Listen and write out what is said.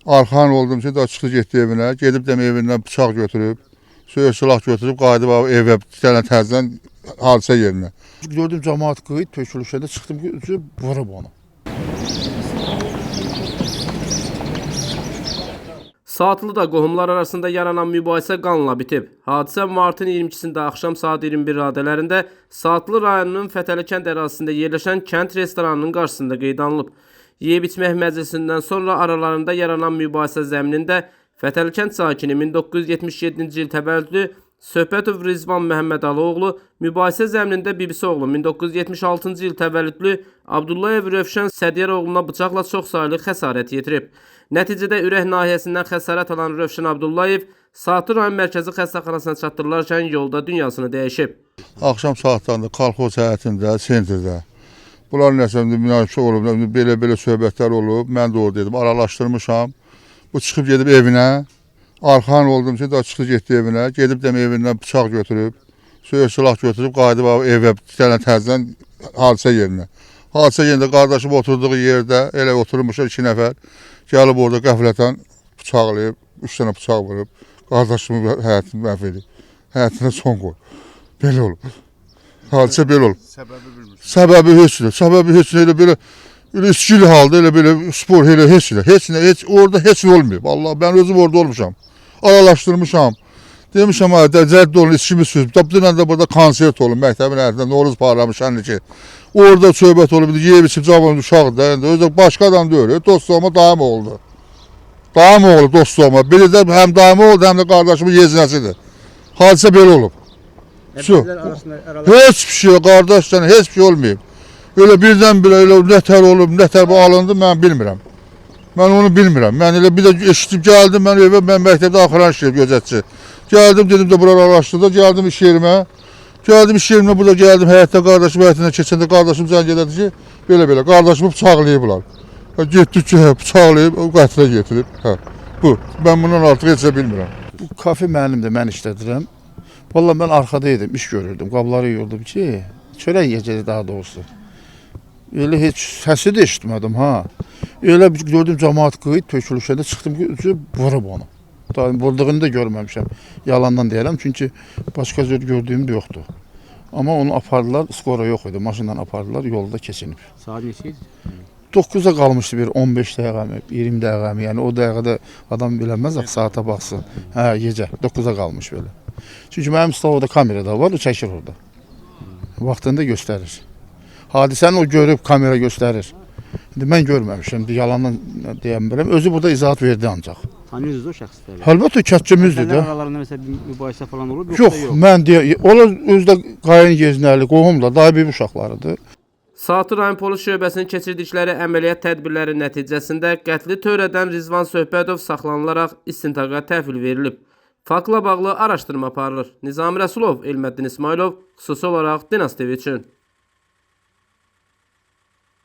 Arxan oldum ki, da çıxdı getdi evinə. Gedib demə evindən bıçaq götürüb, söyüş silah götürüb, qayıdıb evə bir dənə təzdən hadisə yerinə. Gördüm cəmaət qıyıb, tökülüşəndə çıxdım ki, vurub onu. Saatlıda qohumlar arasında yaranan mübahisə qanla bitib. Hadisə martın 22-sində axşam saat 21 radələrində Saatlı rayonunun Fətəli kənd ərazisində yerləşən kənd restoranının qarşısında qeydə alınıb. Yeyib-içmək məclisindən sonra aralarında yaranan mübahisə zəminində Fətəli kənd sakini 1977-ci il təvəllüdlü Söhbətov Rizvan Məhəmmədalıoğlu, mübahisə zəminində bibisi oğlu 1976-cı il təvəllüdlü Abdullayev Rövşən Sədiyəroğluna bıçaqla çox saylı xəsarət yetirib. Nəticədə ürək nahiyəsindən xəsarət alan Rövşən Abdullayev Saatlı rayon mərkəzi xəstəxanasına çatdırılarkən yolda dünyasını dəyişib. Axşam saatlarında kolxoz həyətində, sentrdə. Bunlar nəsə münaqişə olub, belə söhbətlər olub. Mən də orada dedim, aralaşdırmışam. Bu çıxıb gedib evinə. Arxan oldum ki, da çıxdı getdi evinə. Gedib demə evindən bıçaq götürüb, söyüş silah götürüb, qayıdıb evə bir dənə təzdən hadisə yerinə. Hadisə yerində qardaşım oturduğu yerdə elə oturmuşlar 2 nəfər. Gəlib orada qəflətən bıçaqlayıb, 3 dənə bıçaq vurub, qardaşımın həyatını məhv edib. Həyatına son qoyub. Belə olub. Hadisə belə olub. Səbəbi heç nə. Səbəbi heç nə. Elə iskili halda, elə spor, elə heç nə. Orada heç nə olmayıb. Allah, mən özüm orada olmuşam. Aralaşdırmışam. Demişəm, cədd olun, içkimi süzüb. Dünən də burada konsert olub, məktəbin ərində, Noruz parlamışam ki. Orada söhbət olub, yeyib içib cavan uşaqdır. Özü başqa adam deyil, dost olma daim oldu. Daim oldu dost olma. Biri də həm daim oldu, həm də qardaşımın yezinəsidir. Hadisə belə olub. Heç bir şey, qardaşdan heç bir şey olmayıb. Öyle birdən-birə nətər olub, nətər bu alındı, mən bilmirəm. Mən onu bilmirəm. Mən elə bir də eşitib gəldim, mən evə, mən məktəbdə axıran işləyib gözətçi. Gəldim, dedim də buralar araşdırdı, gəldim iş yerimə. Gəldim iş yerimə, burada gəldim, həyətdə qardaşım həyətindən keçəndə qardaşım zəng elədi ki, belə, qardaşımı bıçaqlayıblar. Getdik ki, bıçaqlayıb, qətlə getirib. Bu, mən bundan artıq heç bilmirəm. Bu kafe mənimdir, mən işlədirəm. Vallahi mən arxada idim, iş görürdüm, qabları yiyordum ki, çörək yiyəcəkdi daha doğrusu. Elə heç səsi də eşitmədim, ha. Elə gördüm cəmaət qıyıb, tökülüşəndə çıxdım ki, vurub onu. Vurduğunu da görməmişəm, yalandan deyərəm, çünki başqa cür gördüyüm də yoxdur. Amma onu apardılar, skora yox idi, maşından apardılar, yolda keçinib. Saat neçə idi? 9-a qalmışdı bir 15 dəqiqəmi, 20 dəqiqəmi, yəni o dəqiqədə adam biləməz, saata baxsın. Hə, gecə, 9-a qalmış belə. Çünki mənim stavoda kamerada var, o çəkir orada. Vaxtında göstərir. Hadisəni o görüb, kamera göstərir. Mən görməmişəm, yalandan deyəm biləm. Özü burada izahat verdi ancaq. Tanıyırdınız o şəxsləri? Əlbəttə, kətçimizdir də. Aralarında məsələn bir mübahisə falan olub, yoxsa yox? Mən deyə, onlar özdə qayın gezinəli, qohumlar, daha bir uşaqlarıdır. Saatlı rayon polis şöbəsinin keçirdikləri əməliyyat tədbirləri nəticəsində qətli törədən Rizvan Söhbətov saxlanılaraq istintaqa təhvil verilib. Faktla bağlı araşdırma aparılır. Nizami Rəsulov, Elməddin İsmailov, xüsusi olaraq Dinas TV üçün.